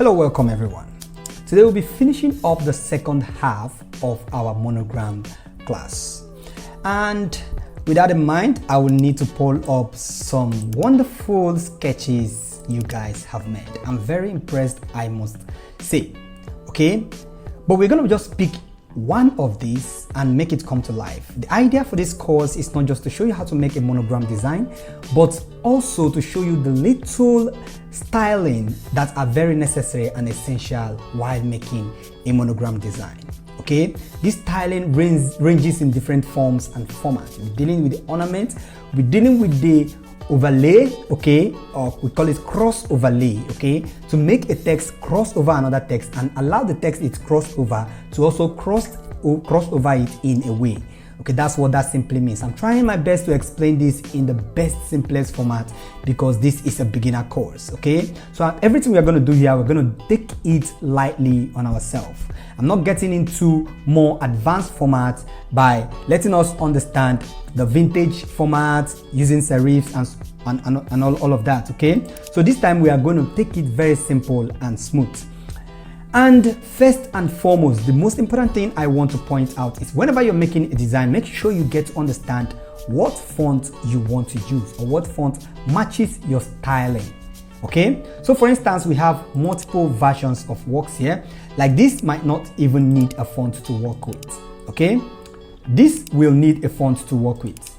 Hello, welcome everyone. Today we'll be finishing up the second half of our Monogram class. And with that in mind, I will need to pull up some wonderful sketches you guys have made. I'm very impressed, I must say. Okay, but we're going to just pick one of these and make it come to life. The idea for this course is not just to show you how to make a monogram design, but also to show you the little styling that are very necessary and essential while making a monogram design. Okay, this styling ranges in different forms and formats. We're dealing with the ornament, we're dealing with the overlay, okay, or we call it cross overlay, okay, to make a text cross over another text and allow the text it's crossed over to also cross over it in a way. Okay, that's what that simply means. I'm trying my best to explain this in the best, simplest format because this is a beginner course, okay? So everything we're going to do here, we're going to take it lightly on ourselves. I'm not getting into more advanced formats by letting us understand the vintage format, using serifs and all of that, okay? So this time we are going to take it very simple and smooth. And first and foremost, the most important thing I want to point out is whenever you're making a design, make sure you get to understand what font you want to use or what font matches your styling. Okay, so for instance, we have multiple versions of works here. Like this might not even need a font to work with. Okay, this will need a font to work with.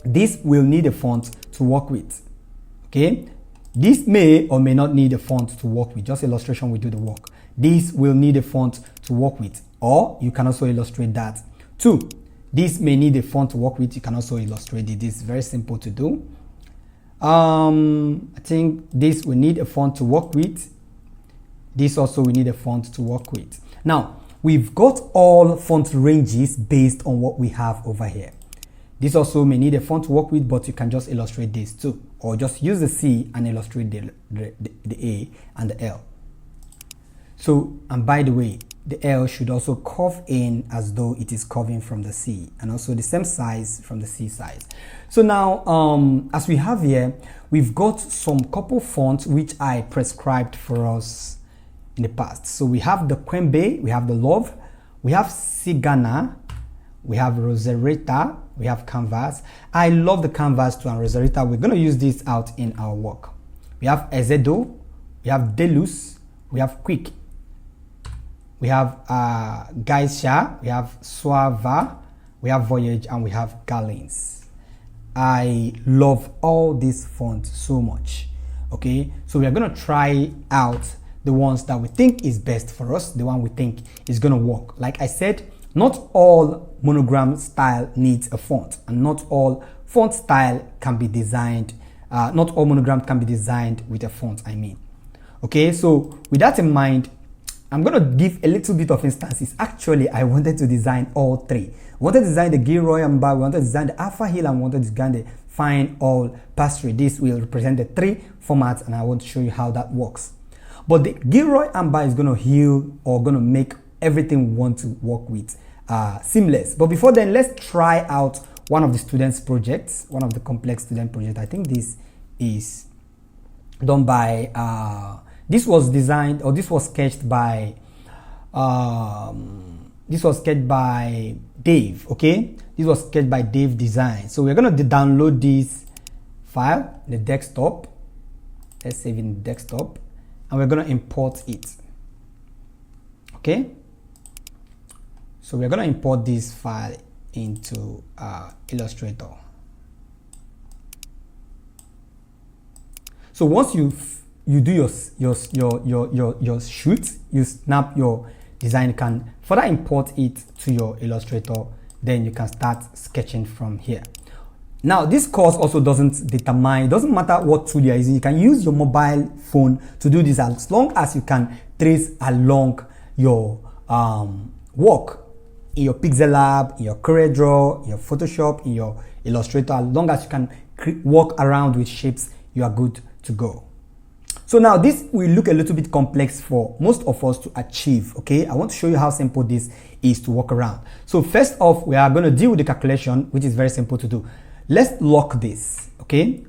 This will need a font to work with. Okay, this may or may not need a font to work with. Just illustration will do the work. This will need a font to work with, or you can also illustrate that too. This may need a font to work with. You can also illustrate it. This is very simple to do. I think this will need a font to work with. This also will need a font to work with. Now, we've got all font ranges based on what we have over here. This also may need a font to work with, but you can just illustrate this too, or just use the C and illustrate the A and the L. So, and by the way, the L should also curve in as though it is curving from the C, and also the same size from the C size. So now, as we have here, we've got some couple fonts which I prescribed for us in the past. So we have the Quembe, we have the Love, we have Sigana, we have Roserita, we have Canvas. I love the Canvas too, and Roserita. We're going to use this out in our work. We have Ezedo, we have Delus, we have Quick, we have Geisha, we have Suava, we have Voyage, and we have Galens. I love all these fonts so much. Okay, so we are going to try out the ones that we think is best for us, the one we think is going to work. Like I said, not all monogram style needs a font, and not all font style can be designed, not all monogram can be designed with a font, I mean. Okay, so with that in mind, I'm going to give a little bit of instances. Actually, I wanted to design all three. I wanted to design the Gilroy Amber, we wanted to design the Alpha Hill, and we wanted to design the Fine All Pastry. This will represent the three formats, and I want to show you how that works. But the Gilroy Amber is going to heal or going to make everything we want to work with seamless. But before then, let's try out one of the students' projects, one of the complex student projects. I think this is done by this was designed, or this was sketched by Dave. Okay, this was sketched by Dave Design. So we're going to download this file, the desktop. Let's save it in the desktop, and we're going to import it. Okay, so we're going to import this file into Illustrator. So once you do your shoot, you snap your design, you can further import it to your Illustrator, then you can start sketching from here. Now, this course also doesn't matter what tool you're using. You can use your mobile phone to do this as long as you can trace along your work in your Pixel Lab, in your CorelDRAW, in your Photoshop, in your Illustrator. As long as you can work around with shapes, you are good to go. So now this will look a little bit complex for most of us to achieve. Okay, I want to show you how simple this is to work around. So first off, we are going to deal with the calculation, which is very simple to do. Let's lock this. Okay,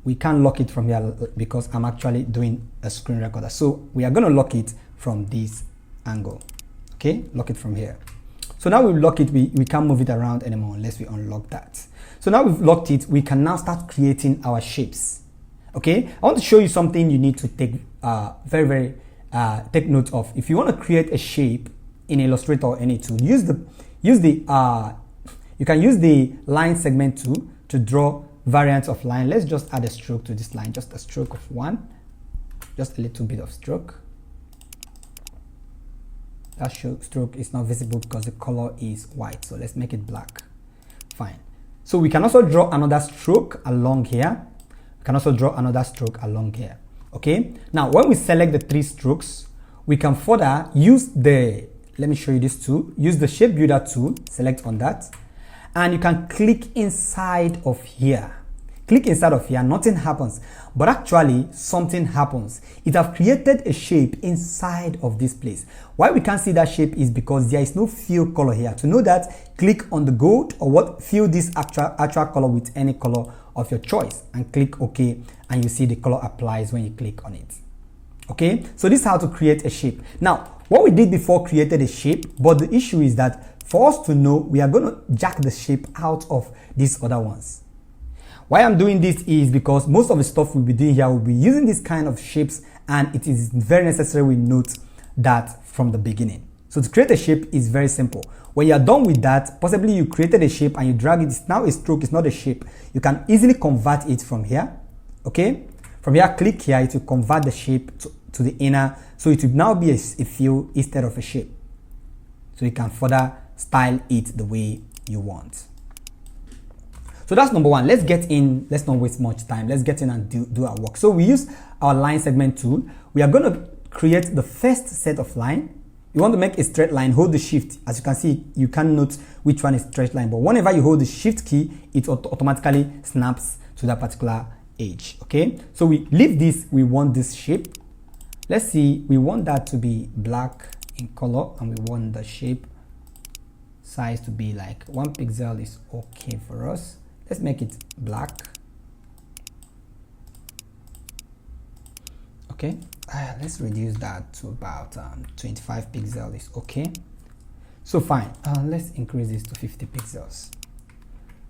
we can't lock it from here because I'm actually doing a screen recorder. So we are going to lock it from this angle. Okay, lock it from here. So now we've locked it, we can't move it around anymore unless we unlock that. So now we've locked it, we can now start creating our shapes. Okay, I want to show you something you need to take take note of. If you want to create a shape in Illustrator or any tool, you can use the line segment tool to draw variants of line. Let's just add a stroke to this line, just a stroke of 1, just a little bit of stroke. That stroke is not visible because the color is white, so let's make it black. Fine. So we can also draw another stroke along here. We can also draw another stroke along here. Okay, now when we select the 3 strokes, we can further use the, let me show you this tool, use the shape builder tool, select on that, and you can click inside of here. Click inside of here, nothing happens, but actually something happens. It has created a shape inside of this place. Why we can't see that shape is because there is no fill color here. To know that, click on the gold or what, fill this actual color with any color of your choice and click OK, and you see the color applies when you click on it. Okay, so this is how to create a shape. Now, what we did before created a shape, but the issue is that for us to know, we are going to jack the shape out of these other ones. Why I'm doing this is because most of the stuff we'll be doing here will be using this kind of shapes, and it is very necessary we note that from the beginning. So to create a shape is very simple. When you are done with that, possibly you created a shape and you drag it, it's now a stroke, it's not a shape. You can easily convert it from here. Okay, from here, click here, it will convert the shape to the inner, so it will now be a fill instead of a shape. So you can further style it the way you want. So that's number 1. Let's get in, let's not waste much time. Let's get in and do our work. So we use our line segment tool. We are going to create the first set of line. You want to make a straight line, hold the shift. As you can see, you can note which one is straight line, but whenever you hold the shift key, it automatically snaps to that particular edge. Okay, so we leave this, we want this shape. Let's see, we want that to be black in color, and we want the shape size to be like 1 pixel is okay for us. Let's make it black. Okay, let's reduce that to about 25 pixels is okay. So fine, let's increase this to 50 pixels.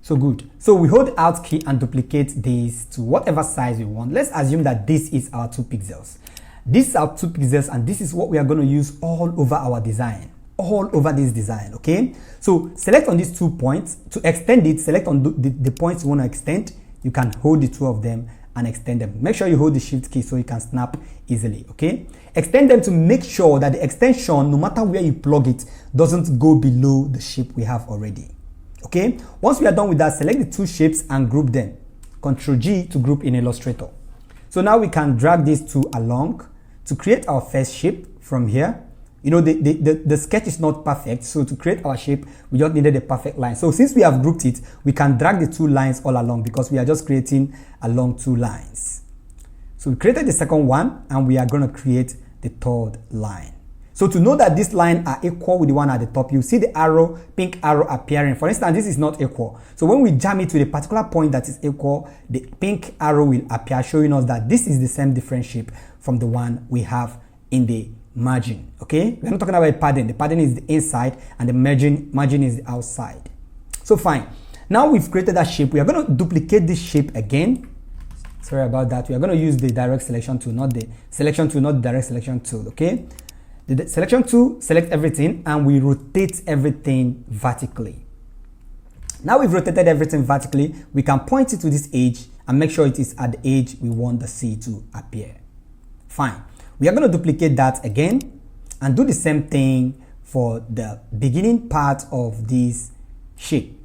So good. So we hold Alt key and duplicate this to whatever size we want. Let's assume that this is our 2 pixels. This is our 2 pixels, and this is what we are going to use all over our design. All over this design. Okay, so select on these 2 points to extend it. Select on the points you want to extend. You can hold the 2 of them and extend them. Make sure you hold the shift key so you can snap easily. Okay, extend them to make sure that the extension, no matter where you plug it, doesn't go below the shape we have already. Okay, once we are done with that, select the 2 shapes and group them. Ctrl G to group in Illustrator. So now we can drag these 2 along to create our first shape from here. You know, the sketch is not perfect, so to create our shape, we just needed a perfect line. So since we have grouped it, we can drag the 2 lines all along because we are just creating along 2 lines. So we created the second one, and we are going to create the 3rd line. So to know that this line are equal with the one at the top, you see the arrow, pink arrow appearing. For instance, this is not equal. So when we jam it to the particular point that is equal, the pink arrow will appear, showing us that this is the same different shape from the one we have in the margin. Okay, we're not talking about padding. The padding is the inside and the margin is the outside. So fine, now we've created that shape. We are going to duplicate this shape again. Sorry about that. We are going to use the direct selection tool, not the selection tool, not the direct selection tool. Okay, the selection tool, select everything, and we rotate everything vertically. Now we've rotated everything vertically, we can point it to this edge and make sure it is at the edge we want the C to appear. Fine. We are going to duplicate that again and do the same thing for the beginning part of this shape.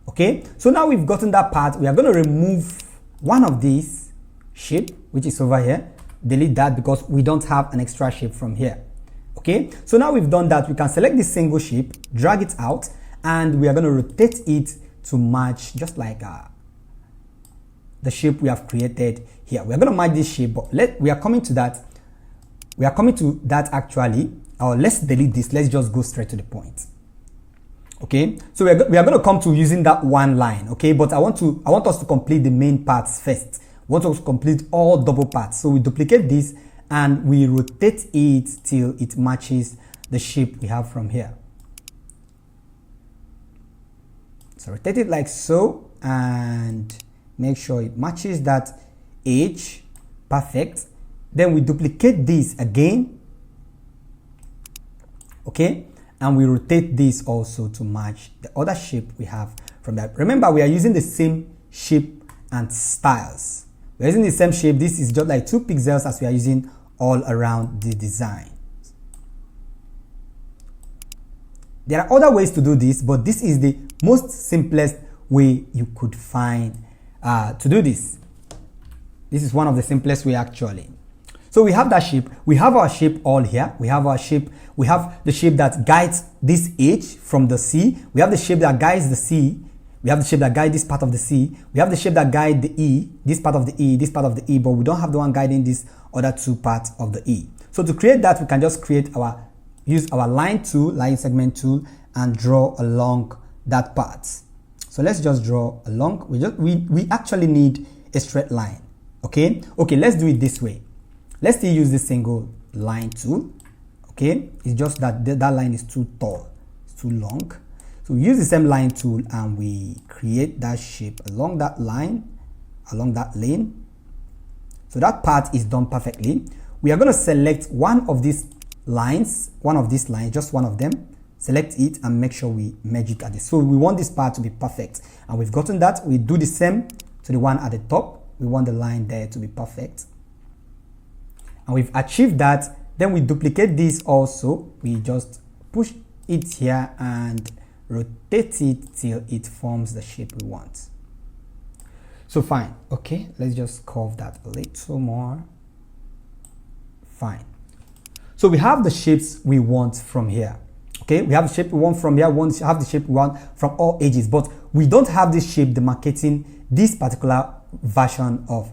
Okay, so now we've gotten that part. We are going to remove one of these shape, which is over here. Delete that because we don't have an extra shape from here. Okay, so now we've done that. We can select this single shape, drag it out, and we are going to rotate it to match just like the shape we have created here. We are going to match this shape, but we are coming to that. We are coming to that actually. Let's delete this. Let's just go straight to the point. Okay, so we are going to come to using that one line. Okay, but I want us to complete the main parts first. We want to complete all double parts. So we duplicate this and we rotate it till it matches the shape we have from here. So rotate it like so and make sure it matches that edge. Perfect. Then we duplicate this again. Okay. And we rotate this also to match the other shape we have from that. Remember, we are using the same shape and styles. We're using the same shape. This is just like 2 pixels as we are using all around the design. There are other ways to do this, but this is the most simplest way you could find to do this. This is one of the simplest way actually. So we have that shape. We have our shape all here. We have our shape. We have the shape that guides this edge from the C. We have the shape that guides the C. We have the shape that guides this part of the C. We have the shape that guides the E, this part of the E, this part of the E, but we don't have the one guiding this other 2 parts of the E. So to create that, we can just use our line tool, line segment tool, and draw along that part. So let's just draw along. We actually need a straight line. Okay, let's do it this way. Let's still use the single line tool. Okay, it's just that that line is too tall, it's too long. So we use the same line tool and we create that shape along that line, along that lane. So that part is done perfectly. We are going to select one of these lines, just one of them. Select it and make sure we merge it at this. So we want this part to be perfect, and we've gotten that. We do the same to the one at the top. We want the line there to be perfect, and we've achieved that. Then we duplicate this also. We just push it here and rotate it till it forms the shape we want. So fine. Okay, let's just curve that a little more. Fine. So we have the shapes we want from here. Okay, we have the shape we want from here. We have the shape we want from all edges, but we don't have this shape demarcating this particular version of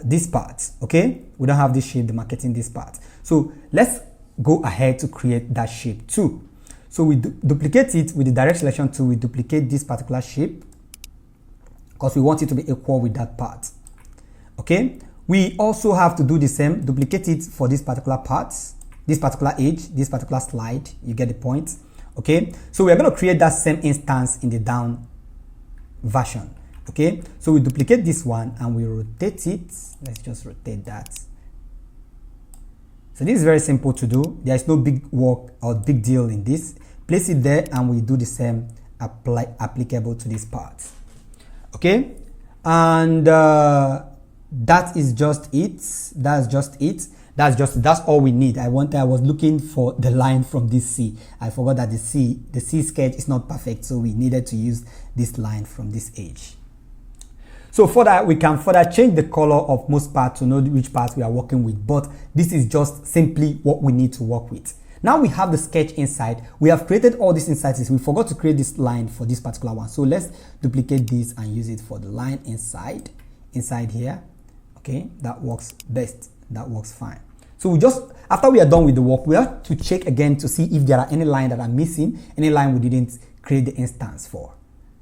this part. Okay, we don't have this shape demarcating this part. So let's go ahead to create that shape too. So we duplicate it with the direct selection tool. We duplicate this particular shape because we want it to be equal with that part. Okay, we also have to do the same. Duplicate it for this particular part, this particular edge, this particular slide. You get the point. Okay, so we are going to create that same instance in the down version. Okay, so we duplicate this one and we rotate it. Let's just rotate that. So this is very simple to do. There is no big work or big deal in this. Place it there and we do the same applicable to this part. Okay, and that is just it. That's all we need. I was looking for the line from this C. I forgot that the C sketch is not perfect, so we needed to use this line from this edge. So for that, we can further change the color of most parts to know which parts we are working with, but this is just simply what we need to work with. Now we have the sketch inside. We have created all these insides. We forgot to create this line for this particular one. So let's duplicate this and use it for the line inside here. Okay, that works best. That works fine. So we just, after we are done with the work, we have to check again to see if there are any lines that are missing, any line we didn't create the instance for.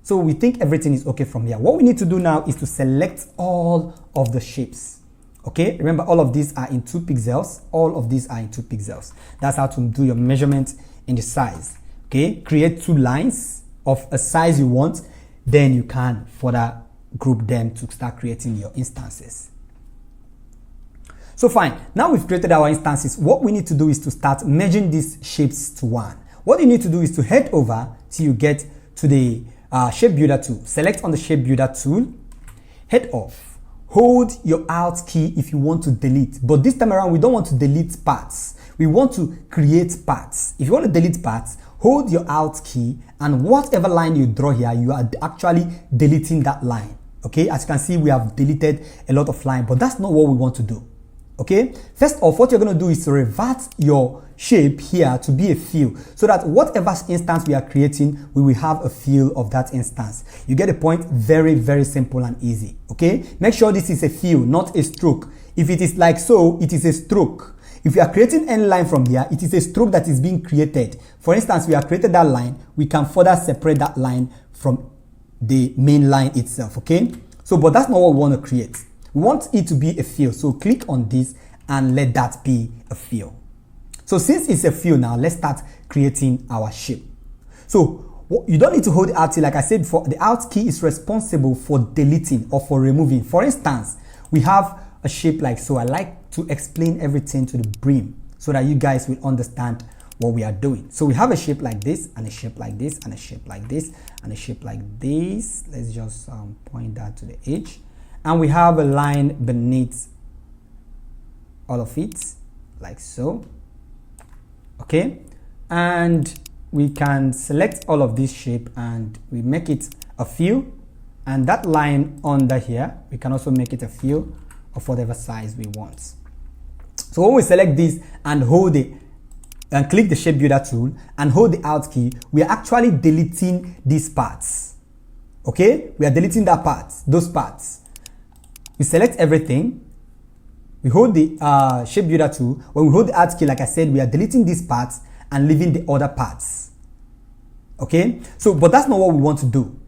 So we think everything is okay from here. What we need to do now is to select all of the shapes. Okay, remember all of these are in 2 pixels. All of these are in 2 pixels. That's how to do your measurement in the size. Okay, create 2 lines of a size you want. Then you can further group them to start creating your instances. So fine, now we've created our instances. What we need to do is to start merging these shapes to one. What you need to do is to head over till you get to the shape builder tool. Select on the shape builder tool, head off. Hold your Alt key if you want to delete, but this time around we don't want to delete parts. We want to create parts. If you want to delete parts, hold your Alt key, and whatever line you draw here, you are actually deleting that line. Okay, as you can see, we have deleted a lot of line, but that's not what we want to do. Okay, first off, what you're going to do is to revert your shape here to be a fill, so that whatever instance we are creating, we will have a fill of that instance. You get the point? Very, very simple and easy. Okay, make sure this is a fill, not a stroke. If it is like so, it is a stroke. If you are creating any line from here, it is a stroke that is being created. For instance, we have created that line, we can further separate that line from the main line itself. Okay, so but that's not what we want to create. We want it to be a fill. So click on this and let that be a fill. So since it's a fill now, let's start creating our shape. So you don't need to hold the Alt key. Like I said before, the Alt key is responsible for deleting or for removing. For instance, we have a shape like so. I like to explain everything to the brim so that you guys will understand what we are doing. So we have a shape like this, and a shape like this, and a shape like this, and a shape like this. Let's just point that to the edge. And we have a line beneath all of it, like so. Okay, and we can select all of this shape and we make it a fill, and that line under here we can also make it a fill of whatever size we want. So when we select this and hold it and click the shape builder tool and hold the Alt key, we are actually deleting these parts. Okay, we are deleting that part, those parts. We select everything, we hold the shape builder tool. When we hold the Alt key, like I said, we are deleting these parts and leaving the other parts. Okay, so but that's not what we want to do.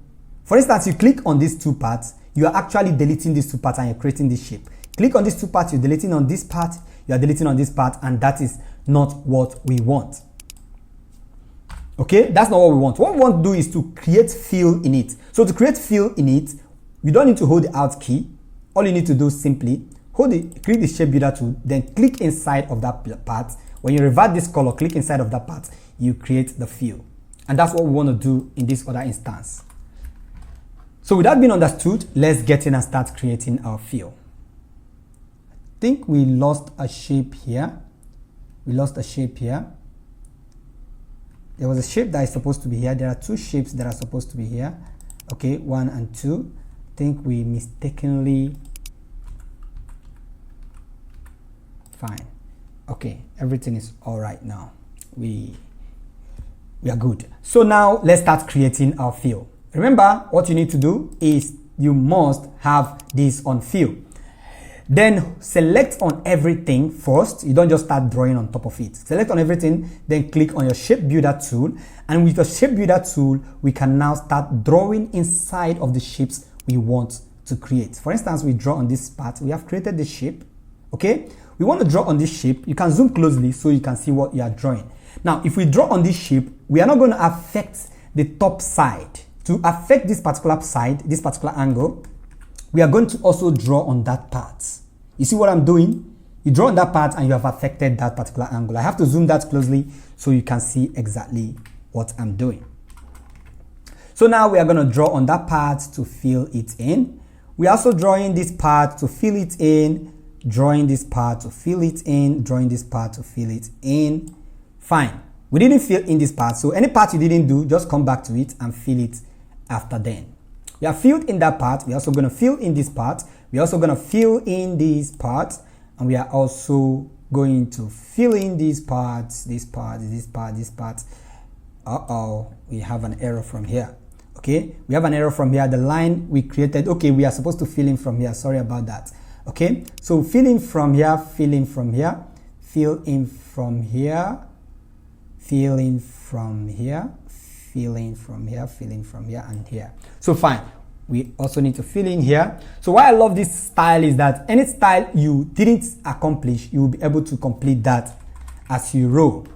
For instance, you click on these two parts, you are actually deleting these two parts and you're creating this shape. Click on these two parts, you're deleting on this part, you are deleting on this part, and that is not what we want. Okay, that's not what we want. What we want to do is to create fill in it. So to create fill in it, you don't need to hold the Alt key. All you need to do is simply click the shape builder tool, then click inside of that part. When you revert this color, click inside of that part, you create the fill. And that's what we want to do in this other instance. So with that being understood, let's get in and start creating our fill. I think we lost a shape here. We lost a shape here. There was a shape that is supposed to be here. There are two shapes that are supposed to be here. Okay, 1 and 2. I think we mistakenly... Fine. Okay, everything is all right now. We are good. So now let's start creating our fill. Remember, what you need to do is you must have this on fill. Then select on everything first. You don't just start drawing on top of it. Select on everything, then click on your shape builder tool. And with the shape builder tool, we can now start drawing inside of the shapes we want to create. For instance, we draw on this part. We have created the shape. Okay, we want to draw on this shape. You can zoom closely so you can see what you are drawing. Now, if we draw on this shape, we are not going to affect the top side. To affect this particular side, this particular angle, we are going to also draw on that part. You see what I'm doing? You draw on that part and you have affected that particular angle. I have to zoom that closely so you can see exactly what I'm doing. So now we are going to draw on that part to fill it in. We are also drawing this part to fill it in, drawing this part to fill it in, drawing this part to fill it in. Fine. We didn't fill in this part, so any part you didn't do, just come back to it and fill it after then. We have filled in that part. We're also going to fill in this part. We're also going to fill in these parts, and we are also going to fill in these parts, this part, this part, this part. We have an error from here. Okay, we have an error from here. The line we created, okay, we are supposed to fill in from here. Sorry about that. Okay, so fill in from here, fill in from here, fill in from here, fill in from here, fill in from here, fill in from here, and here. So fine. We also need to fill in here. So why I love this style is that any style you didn't accomplish, you will be able to complete that as you roll.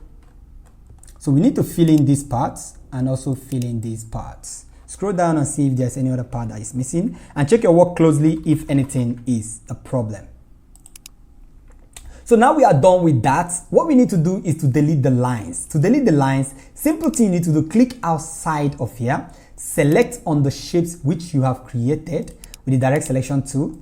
So we need to fill in these parts and also fill in these parts. Scroll down and see if there's any other part that is missing, and check your work closely if anything is a problem. So now we are done with that. What we need to do is to delete the lines. To delete the lines, simple thing you need to do, click outside of here, select on the shapes which you have created with the direct selection tool.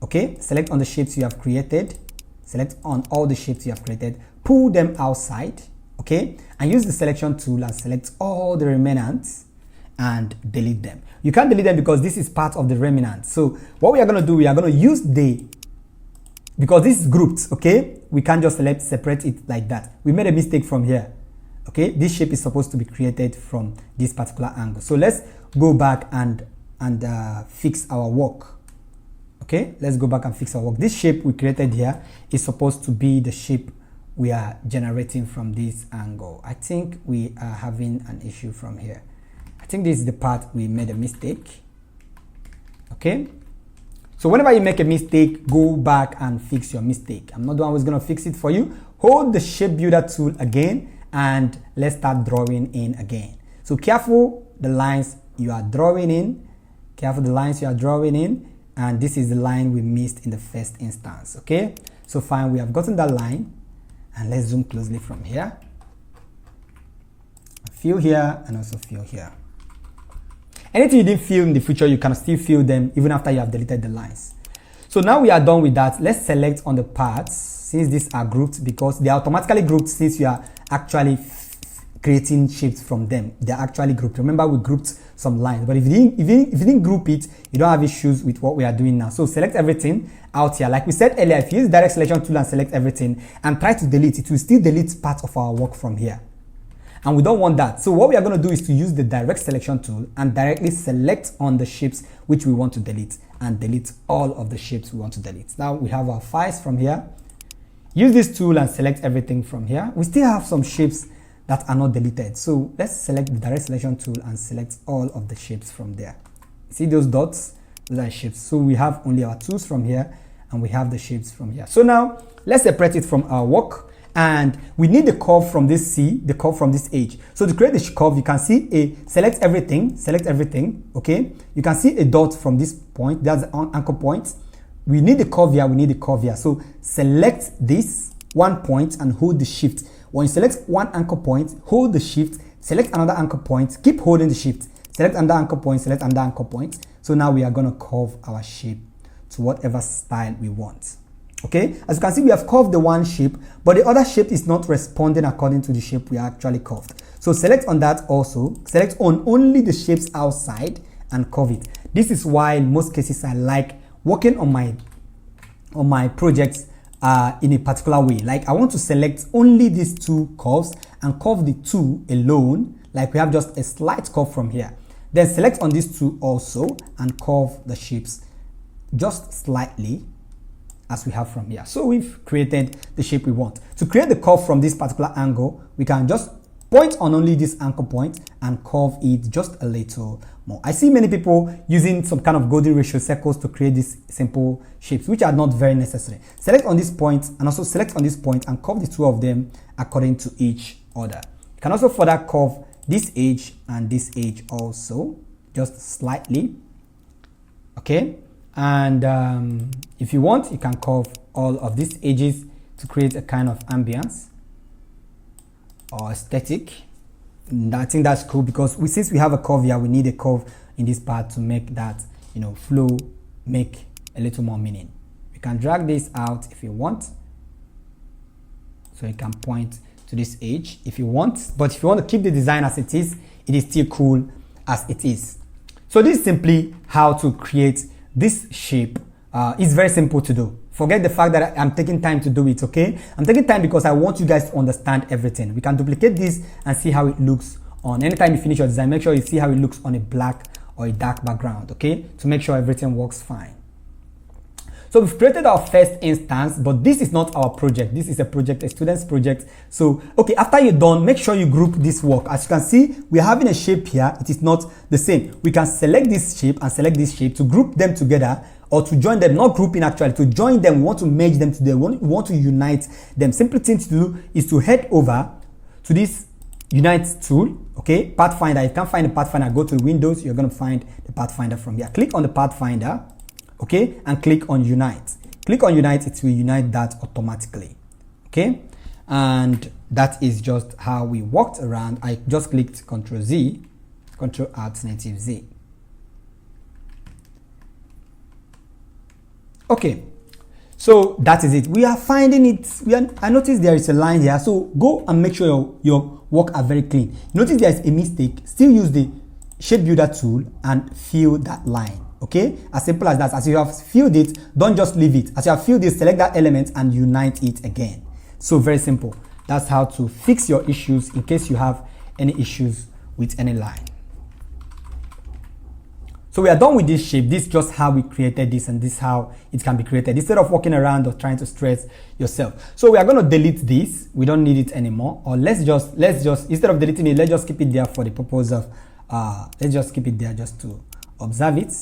Okay, select on the shapes you have created, select on all the shapes you have created, pull them outside, okay, and use the selection tool and select all the remnants and delete them. You can't delete them because this is part of the remnant. So what we are going to do, we are going to use because this is grouped, okay, we can't just separate it like that. We made a mistake from here. Okay, this shape is supposed to be created from this particular angle. So let's go back and fix our work. Okay, let's go back and fix our work. This shape we created here is supposed to be the shape we are generating from this angle. I think we are having an issue from here. I think this is the part we made a mistake. Okay, So whenever you make a mistake, go back and fix your mistake. I'm not the one who's going to fix it for you. Hold the shape builder tool again and let's start drawing in again. So careful the lines you are drawing in. Careful the lines you are drawing in. And this is the line we missed in the first instance. Okay. So fine, we have gotten that line. And let's zoom closely from here. Fill here and also fill here. Anything you didn't fill in the future, you can still fill them even after you have deleted the lines. So now we are done with that. Let's select on the parts since these are grouped, because they are automatically grouped since you are actually creating shapes from them. They are actually grouped. Remember, we grouped some lines, but if you didn't group it, you don't have issues with what we are doing now. So select everything out here. Like we said earlier, if you use direct selection tool and select everything and try to delete, it will still delete part of our work from here. And we don't want that. So what we are going to do is to use the direct selection tool and directly select on the shapes which we want to delete and delete all of the shapes we want to delete. Now we have our files from here. Use this tool and select everything from here. We still have some shapes that are not deleted. So let's select the direct selection tool and select all of the shapes from there. See those dots? Those are shapes. So we have only our tools from here and we have the shapes from here. So now let's separate it from our work. And we need the curve from this C, the curve from this edge. So to create the curve, you can see select everything, okay? You can see a dot from this point, that's the anchor point. We need the curve here, So select this one point and hold the shift. When you select one anchor point, hold the shift, select another anchor point, keep holding the shift, select another anchor point, select another anchor point. So now we are gonna curve our shape to whatever style we want. Okay, as you can see, we have curved the one shape, but the other shape is not responding according to the shape we actually curved. So select on that also, select on only the shapes outside and curve it. This is why in most cases I like working on my projects in a particular way. Like I want to select only these two curves and curve the two alone, like we have just a slight curve from here. Then select on these two also and curve the shapes just slightly, as we have from here. So we've created the shape we want. To create the curve from this particular angle, we can just point on only this anchor point and curve it just a little more. I see many people using some kind of golden ratio circles to create these simple shapes, which are not very necessary. Select on this point and also select on this point and curve the two of them according to each other. You can also further curve this edge and this edge also, just slightly, okay? And if you want, you can curve all of these edges to create a kind of ambience or aesthetic. And I think that's cool because since we have a curve here, we need a curve in this part to make that, flow make a little more meaning. You can drag this out if you want. So you can point to this edge if you want, but if you want to keep the design as it is still cool as it is. So this is simply how to create this shape. It's very simple to do. Forget the fact that I'm taking time to do it, okay? I'm taking time because I want you guys to understand everything. We can duplicate this and see how it looks on. Anytime you finish your design, make sure you see how it looks on a black or a dark background, okay? To make sure everything works fine. So we've created our first instance, but this is not our project. This is a student's project. So, okay, after you're done, make sure you group this work. As you can see, we're having a shape here. It is not the same. We can select this shape and select this shape to group them together or to join them, not grouping actually, to join them. We want to merge them together. We want to unite them. Simple thing to do is to head over to this Unite tool, okay? Pathfinder. If you can't find the Pathfinder, go to Windows. You're going to find the Pathfinder from here. Click on the Pathfinder. Okay, and click on Unite. Click on Unite, it will unite that automatically. Okay, and that is just how we walked around. I just clicked Ctrl Z, Ctrl Alt Z. Okay, so that is it. We are finding it. I noticed there is a line here, so go and make sure your work are very clean. Notice there is a mistake. Still use the Shape Builder tool and fill that line. Okay, as simple as that. As you have filled it, don't just leave it. As you have filled it, select that element and unite it again. So very simple. That's how to fix your issues in case you have any issues with any line. So we are done with this shape. This is just how we created this, and this is how it can be created instead of walking around or trying to stress yourself. So we are going to delete this. We don't need it anymore. Or let's just instead of deleting it, let's just keep it there for the purpose of let's just keep it there just to observe it.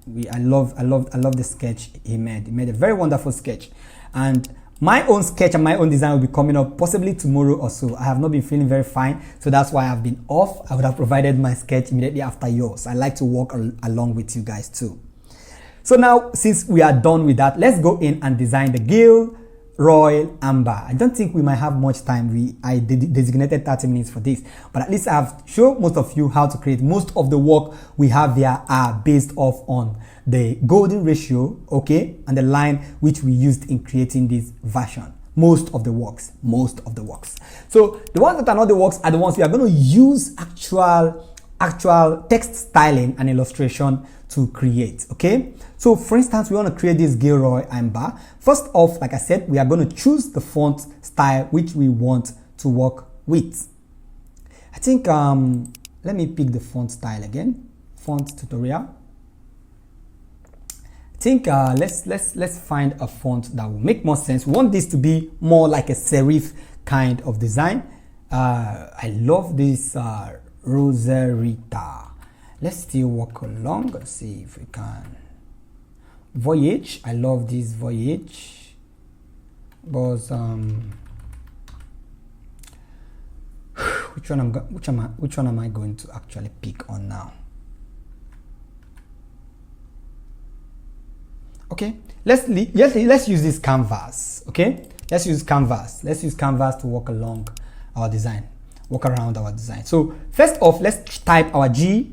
I love the sketch he made. He made a very wonderful sketch, and my own sketch and my own design will be coming up possibly tomorrow or so. I have not been feeling very fine, so that's why I've been off. I would have provided my sketch immediately after yours. I like to walk along with you guys too. So now, since we are done with that, let's go in and design the Gil Royal Amber. I don't think we might have much time. I designated 30 minutes for this, but at least I have shown most of you how to create. Most of the work we have there are based off on the golden ratio, okay, and the line which we used in creating this version. Most of the works. So the ones that are not the works are the ones we are going to use actual text styling and illustration to create. Okay, so for instance, we want to create this Gilroy Amber. First off, like I said, we are going to choose the font style which we want to work with. I think let me pick the font style again. Font tutorial. I think let's find a font that will make more sense. We want this to be more like a serif kind of design. I love this Roserita. Let's still walk along. Let's see if we can. Voyage. I love this Voyage. But which one am I going to actually pick on now? Okay, let's use this canvas. Okay, let's use canvas to walk along our design, walk around our design. So first off, let's type our G,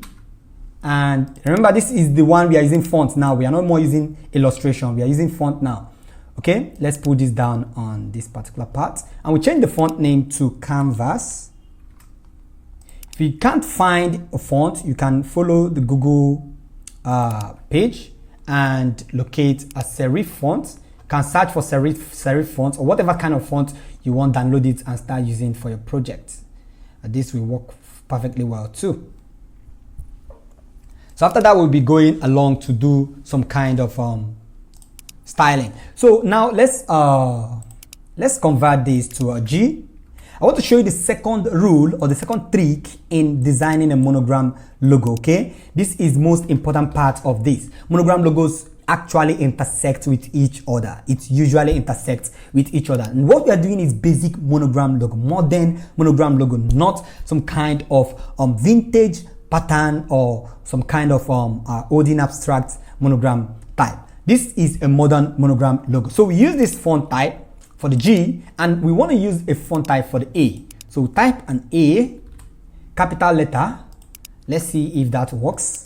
and remember this is the one we are using font now. We are not more using illustration, we are using font now. Okay, let's put this down on this particular part, and we change the font name to Canvas. If you can't find a font, you can follow the Google page and locate a serif font. You can search for serif fonts or whatever kind of font you want, download it and start using for your project. This will work perfectly well too. So after that, we'll be going along to do some kind of styling. So now let's convert this to a G. I want to show you the second rule or the second trick in designing a monogram logo. Okay, this is most important part of this. Monogram logos actually intersect with each other. It usually intersects with each other, and what we are doing is basic monogram logo, modern monogram logo, not some kind of vintage pattern or some kind of Odin abstract monogram type. This is a modern monogram logo. So we use this font type for the G, and we want to use a font type for the A. So we type an A, capital letter. Let's see if that works.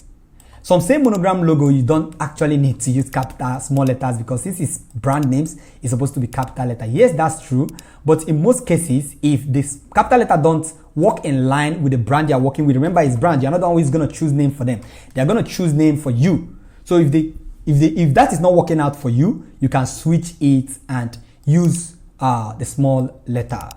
Some say monogram logo, you don't actually need to use capital small letters because this is brand names, it's supposed to be capital letter. Yes, that's true, but in most cases, if this capital letter don't work in line with the brand you're working with, remember it's brand, you're not always going to choose name for them. They're going to choose name for you. So if that is not working out for you, you can switch it and use the small letter.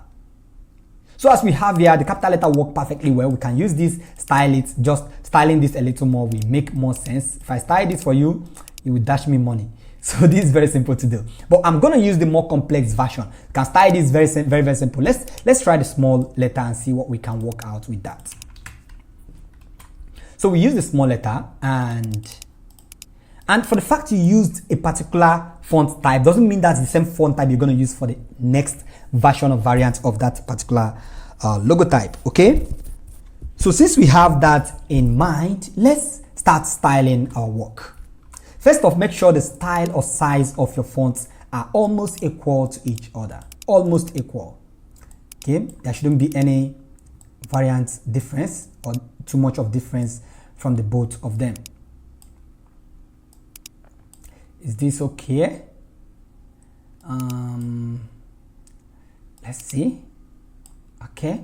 So as we have here, the capital letter work perfectly well. We can use this, style it, just styling this a little more will make more sense. If I style this for you, it will dash me money. So this is very simple to do. But I'm going to use the more complex version. You can style this very simple. Let's try the small letter and see what we can work out with that. So we use the small letter, and for the fact you used a particular font type doesn't mean that's the same font type you're going to use for the next version or variant of that particular logotype. Okay, so since we have that in mind, let's start styling our work. First off, make sure the style or size of your fonts are almost equal to each other. Almost equal. Okay, there shouldn't be any variant difference or too much of difference from the both of them. Is this okay? Let's see. Okay,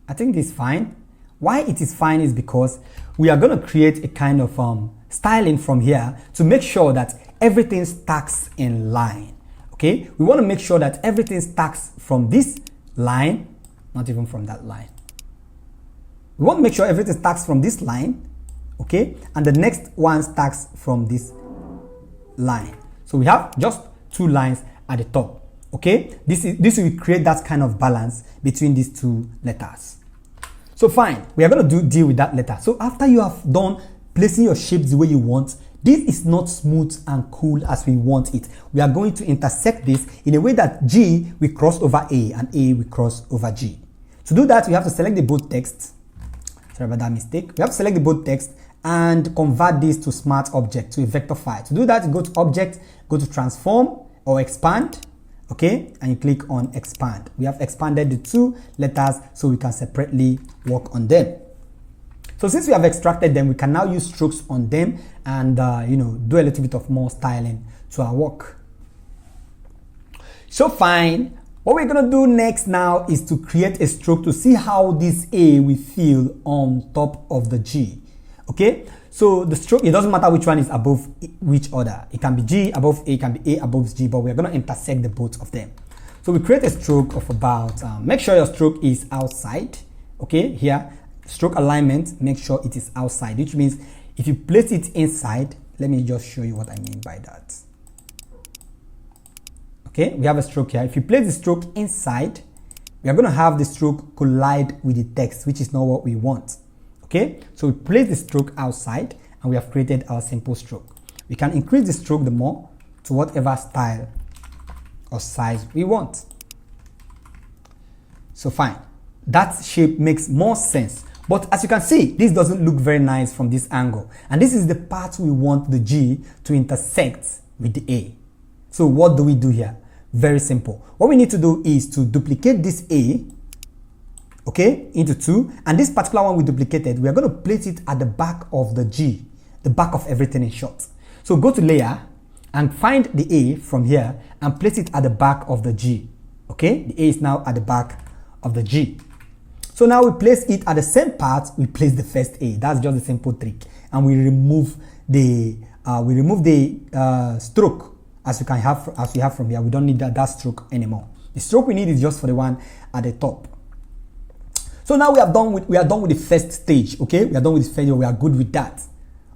I think this is fine. Why it is fine is because we are going to create a kind of styling from here to make sure that everything stacks in line. Okay, we want to make sure that everything stacks from this line, not even from that line. We want to make sure everything stacks from this line, okay, and the next one stacks from this line. So we have just two lines at the top. Okay, this will create that kind of balance between these two letters. So fine, we are going to deal with that letter. So after you have done placing your shapes the way you want, this is not smooth and cool as we want it. We are going to intersect this in a way that G will cross over A and A will cross over G. To do that, we have to select the bold text. Sorry about that mistake. We have to select the bold text and convert this to smart object, to a vector file. To do that, you go to object, go to transform or expand, okay, and you click on expand. We have expanded the two letters so we can separately work on them. So since we have extracted them, we can now use strokes on them and do a little bit of more styling to our work. So fine. What we're going to do next now is to create a stroke to see how this A will feel on top of the G. Okay, so the stroke, it doesn't matter which one is above which other. It can be G above A, it can be A above G, but we're going to intersect the both of them. So we create a stroke of about, make sure your stroke is outside. Okay, here, stroke alignment, make sure it is outside, which means if you place it inside, let me just show you what I mean by that. Okay, we have a stroke here. If you place the stroke inside, we are going to have the stroke collide with the text, which is not what we want. Okay, so we place the stroke outside and we have created our simple stroke. We can increase the stroke the more to whatever style or size we want. So fine, that shape makes more sense. But as you can see, this doesn't look very nice from this angle. And this is the part we want the G to intersect with the A. So what do we do here? Very simple. What we need to do is to duplicate this A, okay, into two, and this particular one we duplicated, we are going to place it at the back of the G, the back of everything in short. So go to layer and find the A from here and place it at the back of the G. Okay, the A is now at the back of the G. So now we place it at the same part we place the first A. That's just a simple trick, and we remove the stroke as we have from here. We don't need that stroke anymore. The stroke we need is just for the one at the top. So now we are done with the first stage. Okay, we are done with this stage. We are good with that.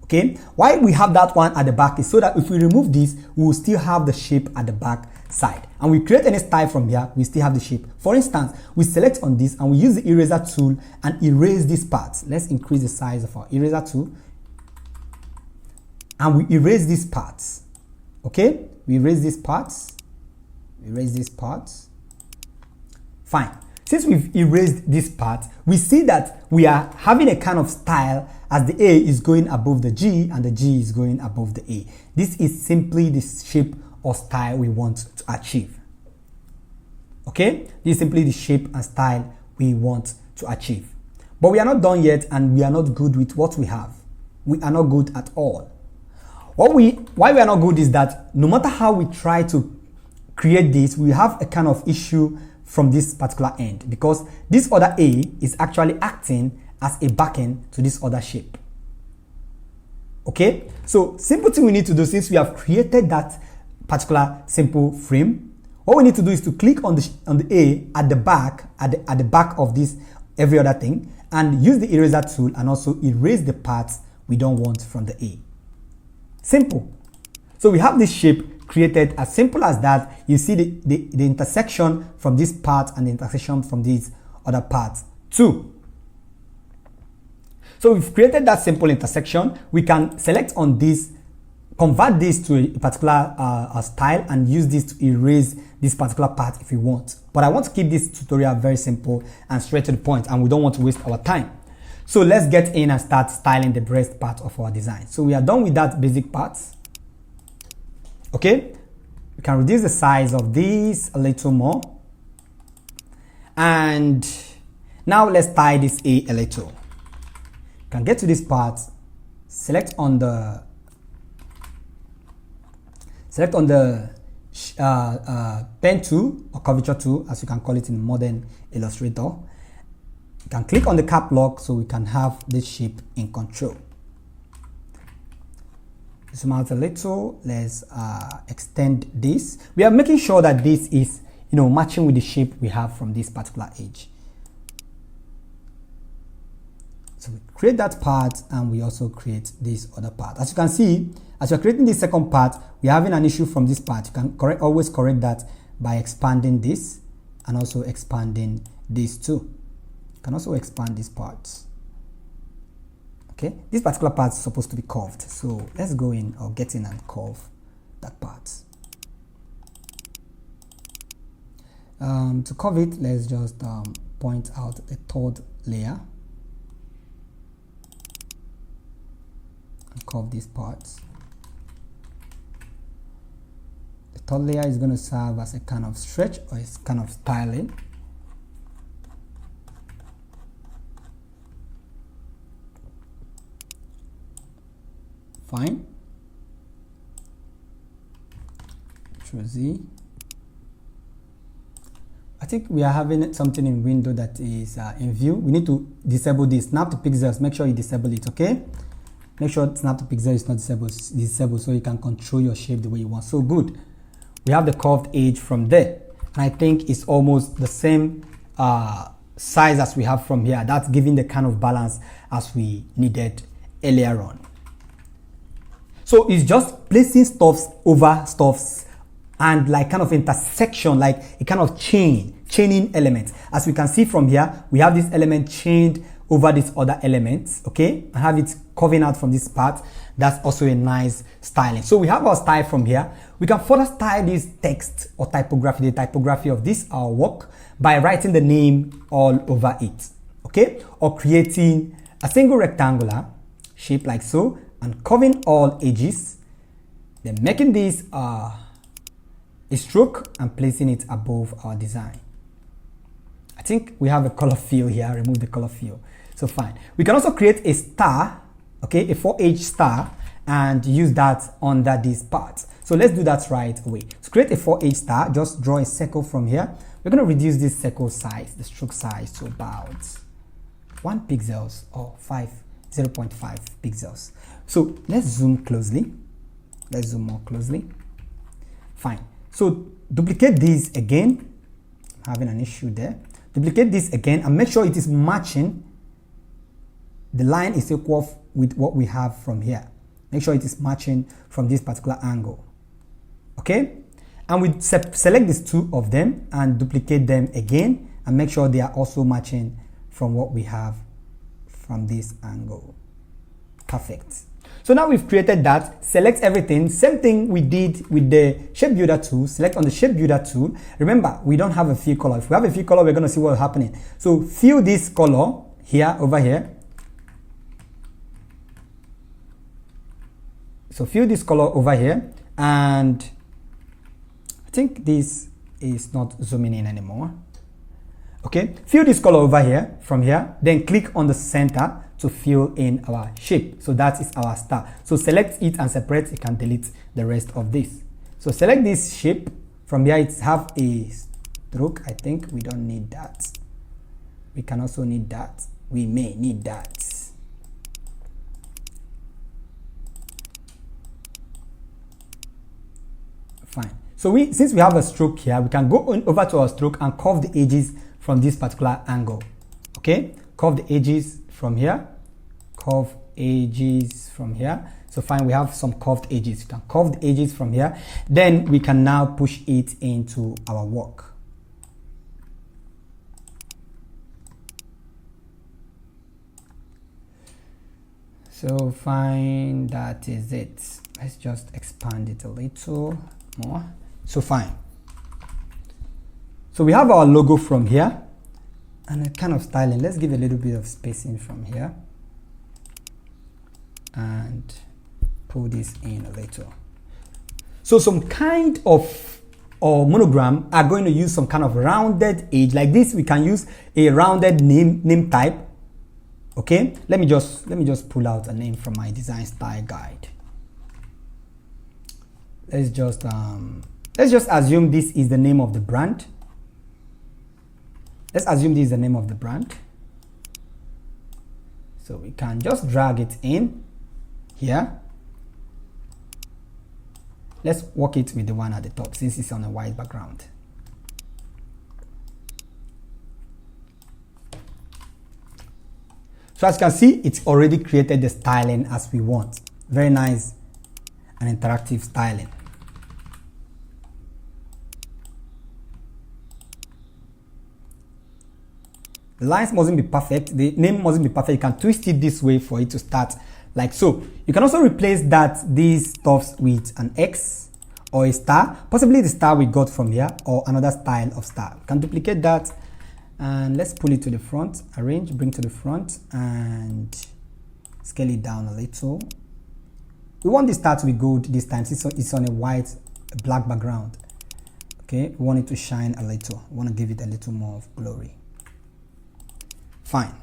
Okay, why we have that one at the back is so that if we remove this, we will still have the shape at the back side, and we create any style from here, we still have the shape. For instance, we select on this and we use the eraser tool and erase this part. Let's increase the size of our eraser tool and we erase these parts. Okay, we erase these parts, fine. Since we've erased this part, we see that we are having a kind of style as the A is going above the G and the G is going above the A. This is simply the shape or style we want to achieve. Okay, this is simply the shape and style we want to achieve. But we are not done yet, and we are not good with what we have. We are not good at all. Why we are not good is that no matter how we try to create this, we have a kind of issue from this particular end, because this other A is actually acting as a backend to this other shape. Okay, so simple thing we need to do, since we have created that particular simple frame, what we need to do is to click on the A at the back, at the back of this every other thing, and use the eraser tool and also erase the parts we don't want from the A. Simple. So we have this shape created as simple as that. You see the intersection from this part and the intersection from these other parts too. So we've created that simple intersection. We can select on this, convert this to a particular style, and use this to erase this particular part if we want. But I want to keep this tutorial very simple and straight to the point, and we don't want to waste our time. So let's get in and start styling the breast part of our design. So we are done with that basic part. Okay, we can reduce the size of this a little more, and now let's tie this A little. You can get to this part, select on the pen tool or curvature tool, as you can call it in modern Illustrator. You can click on the cap lock so we can have this shape in control. Zoom out a little. Let's extend this. We are making sure that this is, matching with the shape we have from this particular edge. So we create that part, and we also create this other part. As you can see, as you're creating this second part, we're having an issue from this part. You can always correct that by expanding this and also expanding this too. You can also expand these parts. Okay, this particular part is supposed to be curved, so let's go in or get in and curve that part. To curve it, let's just point out a third layer and curve this part. The third layer is going to serve as a kind of stretch or a kind of styling. Fine. Control Z. I think we are having something in window that is in view. We need to disable this. Snap to pixels. Make sure you disable it, okay? Make sure snap to pixels is not disabled so you can control your shape the way you want. So good. We have the curved edge from there. And I think it's almost the same size as we have from here. That's giving the kind of balance as we needed earlier on. So it's just placing stuffs over stuffs and like kind of intersection, like a kind of chaining elements. As we can see from here, we have this element chained over this other element, okay? And have it curving out from this part. That's also a nice styling. So we have our style from here. We can further style this text or typography, the typography of this our work, by writing the name all over it, okay? Or creating a single rectangular shape like so and curving all edges, then making this a stroke and placing it above our design. I think we have a color fill here. Remove the color fill. So fine. We can also create a star, okay, a 4H star, and use that under this part. So let's do that right away. To create a 4H star, just draw a circle from here. We're going to reduce this circle size, the stroke size, to about 1 pixels or 0.5 pixels. So let's zoom closely. Let's zoom more closely. Fine. So duplicate this again. I'm having an issue there. Duplicate this again and make sure it is matching. The line is equal with what we have from here. Make sure it is matching from this particular angle. Okay? And we select these two of them and duplicate them again and make sure they are also matching from what we have from this angle. Perfect. So now we've created that. Select everything. Same thing we did with the shape builder tool. Select on the shape builder tool. Remember, we don't have a fill color. If we have a fill color, we're going to see what's happening. So fill this color here, over here. So fill this color over here. And I think this is not zooming in anymore. Okay, fill this color over here, from here. Then click on the center to fill in our shape. So that is our star. So select it and separate. You can delete the rest of this. So select this shape. From here, it's have a stroke. I think we don't need that. We can also need that. We may need that. Fine. So since we have a stroke here, we can go over to our stroke and curve the edges from this particular angle. Okay, curve the edges from here, curve edges from here. So fine, we have some curved edges. You can curve the edges from here. Then we can now push it into our work. So fine, that is it. Let's just expand it a little more. So fine. So we have our logo from here and a kind of styling. Let's give a little bit of spacing from here and pull this in a little. So some kind of monogram are going to use some kind of rounded edge like this. We can use a rounded name type. Okay, let me just pull out a name from my design style guide. Let's just assume this is the name of the brand. Let's assume this is the name of the brand. So we can just drag it in here. Let's work it with the one at the top since it's on a white background. So as you can see, it's already created the styling as we want. Very nice and interactive styling. The lines mustn't be perfect. The name mustn't be perfect. You can twist it this way for it to start like so. You can also replace these stuffs with an X or a star, possibly the star we got from here or another style of star. You can duplicate that and let's pull it to the front, arrange, bring to the front and scale it down a little. We want the star to be gold this time since it's on a black background. Okay, we want it to shine a little. We want to give it a little more of glory. Fine.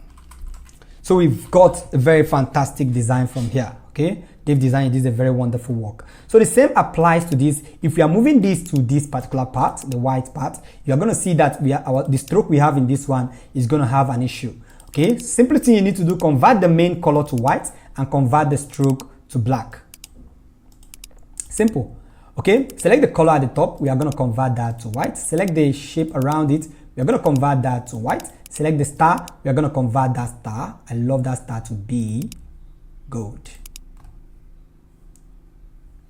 So we've got a very fantastic design from here. Okay, they've designed this, a very wonderful work. So the same applies to this. If we are moving this to this particular part, the white part, you are going to see that the stroke we have in this one is going to have an issue. Okay, simple thing you need to do, convert the main color to white and convert the stroke to black. Simple. Okay, select the color at the top, we are going to convert that to white. Select the shape around it, we are going to convert that to white. Select the star, we are going to convert that star. I love that star to be gold.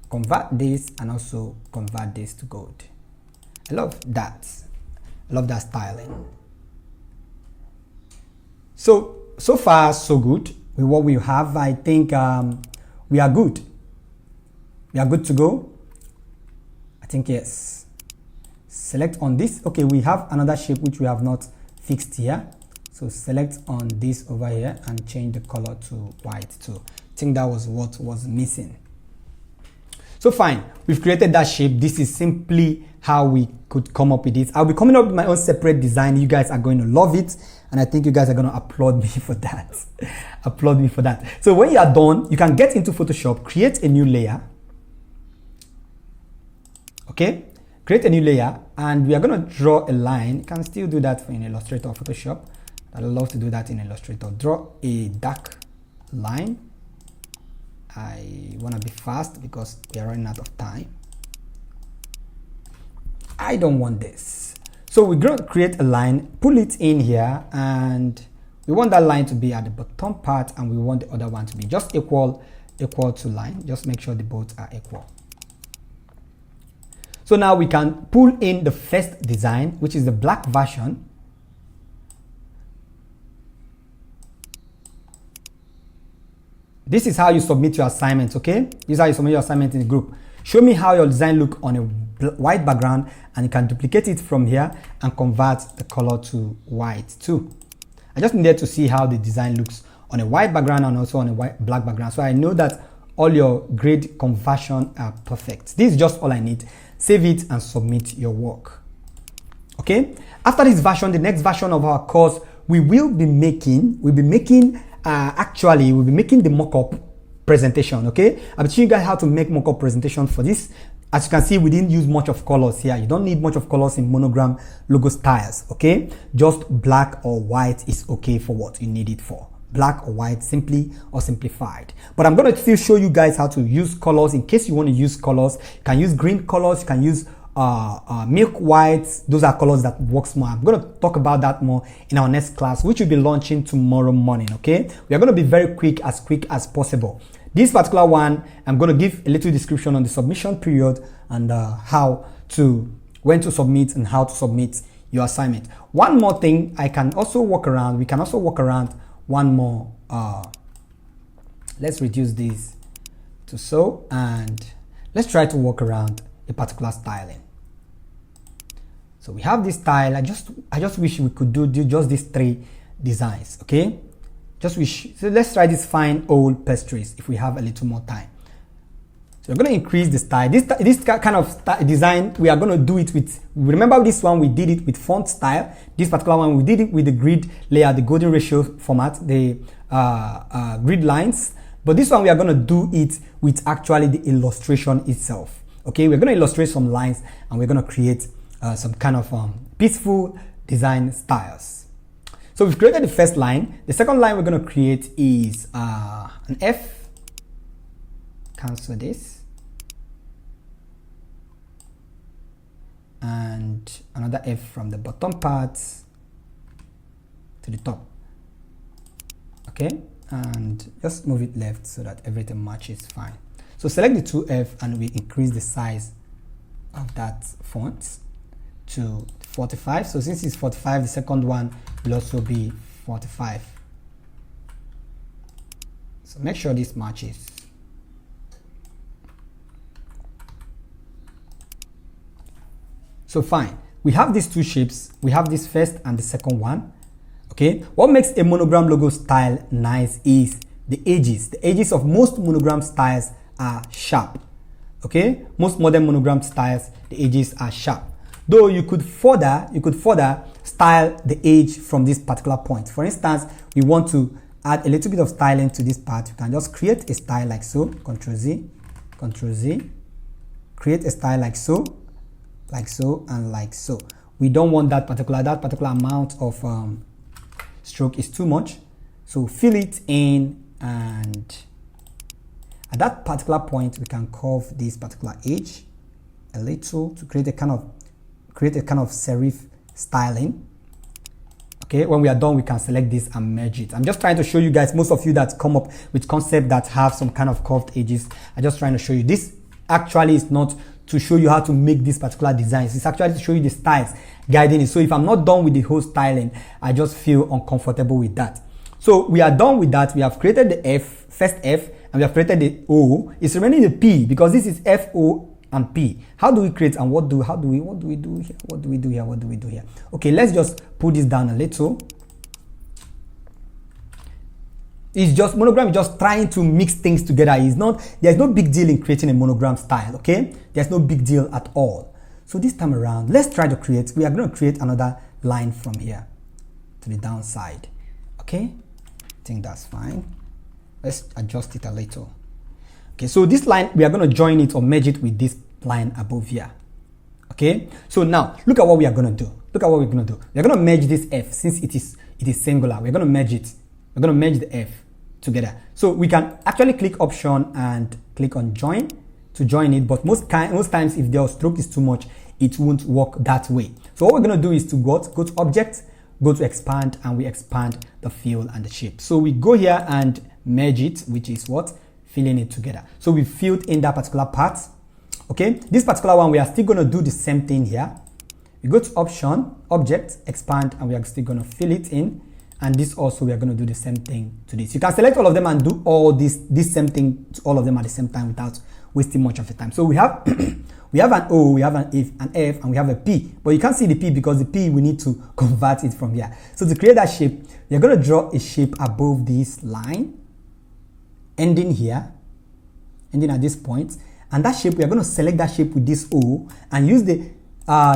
Convert this and also convert this to gold. I love that. I love that styling. So far so good with what we have. I think we are good. We are good to go. I think yes. Select on this. Okay, we have another shape which we have not fixed here. So select on this over here and change the color to white too. I think that was what was missing. So fine, we've created that shape. This is simply how we could come up with it. I'll be coming up with my own separate design. You guys are going to love it. And I think you guys are going to applaud me for that. Applaud me for that. So when you are done, you can get into Photoshop, create a new layer. Okay, create a new layer and we are going to draw a line. You can still do that in Illustrator or Photoshop. I'd love to do that in Illustrator. Draw a dark line. I want to be fast because we are running out of time. I don't want this. So we're going to create a line, pull it in here, and we want that line to be at the bottom part and we want the other one to be just equal to line. Just make sure the both are equal. So now we can pull in the first design, which is the black version. This is how you submit your assignment, okay? This is how you submit your assignment in the group. Show me how your design look on a white background and you can duplicate it from here and convert the color to white too. I just needed to see how the design looks on a white background and also on a black background. So I know that all your grade conversion are perfect. This is just all I need. Save it and submit your work. Okay? After this version, the next version of our course, we'll be making the mock-up presentation. Okay, I'll teach you guys how to make mock-up presentation for this. As you can see, we didn't use much of colors here. You don't need much of colors in Monogram logo styles. Okay, just black or white is okay for what you need it for. Black or white, simply or simplified. But I'm going to still show you guys how to use colors in case you want to use colors. You can use green colors, you can use milk whites. Those are colors that works more. I'm going to talk about that more in our next class, which will be launching tomorrow morning. Okay, we are going to be very quick as possible. This particular one, I'm going to give a little description on the submission period and when to submit and how to submit your assignment. One more thing, we can also work around one more. Let's reduce this to so, and let's try to work around a particular styling. So we have this style. I just wish we could do just these three designs. Okay, just wish. So let's try this fine old pastries if we have a little more time. So we're going to increase the style. This kind of design, we are going to do it with, remember this one we did it with font style. This particular one we did it with the grid layer, the golden ratio format, the grid lines. But this one we are going to do it with actually the illustration itself. Okay, we're going to illustrate some lines and we're going to create some kind of peaceful design styles. So we've created the first line. The second line we're going to create is an F. Cancel this. And another F from the bottom part to the top. Okay, and just move it left so that everything matches fine. So select the 2F and we increase the size of that font to 45. So since it's 45, the second one will also be 45. So make sure this matches. So fine, we have these two shapes. We have this first and the second one. Okay, what makes a monogram logo style nice is the edges. The edges of most monogram styles are sharp. Okay, most modern monogram styles, the edges are sharp. Though you could further style the edge from this particular point. For instance, we want to add a little bit of styling to this part. You can just create a style like so. Ctrl Z, Ctrl Z. Create a style like so, and like so. We don't want that particular amount of stroke is too much. So fill it in, and at that particular point we can curve this particular edge a little to create a kind of serif styling. Okay, when we are done, we can select this and merge it. I'm just trying to show you guys, most of you that come up with concepts that have some kind of curved edges, I'm just trying to show you this actually is not to show you how to make this particular designs. It's actually to show you the styles guiding it. So if I'm not done with the whole styling, I just feel uncomfortable with that. So we are done with that. We have created the F, first F, and we have created the O. It's remaining the P because this is F, O, and P. How do we create and what do we do here? Okay, let's just put this down a little. It's just monogram is just trying to mix things together. There's no big deal in creating a monogram style, okay? There's no big deal at all. So this time around, let's try to create, we are going to create another line from here to the downside. Okay? I think that's fine. Let's adjust it a little. Okay, so this line, we are going to join it or merge it with this line above here. Okay? So now, look at what we are going to do. Look at what we're going to do. We're going to merge this F since it is singular. We're going to merge it. We're going to merge the F together. So we can actually click option and click on join to join it, but most times if the stroke is too much, it won't work that way. So what we're going to do is to go to object, go to expand, and we expand the fill and the shape. So we go here and merge it, which is what? Filling it together. So we filled in that particular part. Okay, this particular one, we are still going to do the same thing here. We go to option, object, expand, and we are still going to fill it in. And this also, we are going to do the same thing to this. You can select all of them and do all this same thing to all of them at the same time without wasting much of the time. So we have we have an O, we have an F, and we have a P. But you can't see the P because the P, we need to convert it from here. So to create that shape, you're going to draw a shape above this line, ending here, ending at this point. And that shape, we are going to select that shape with this O and use the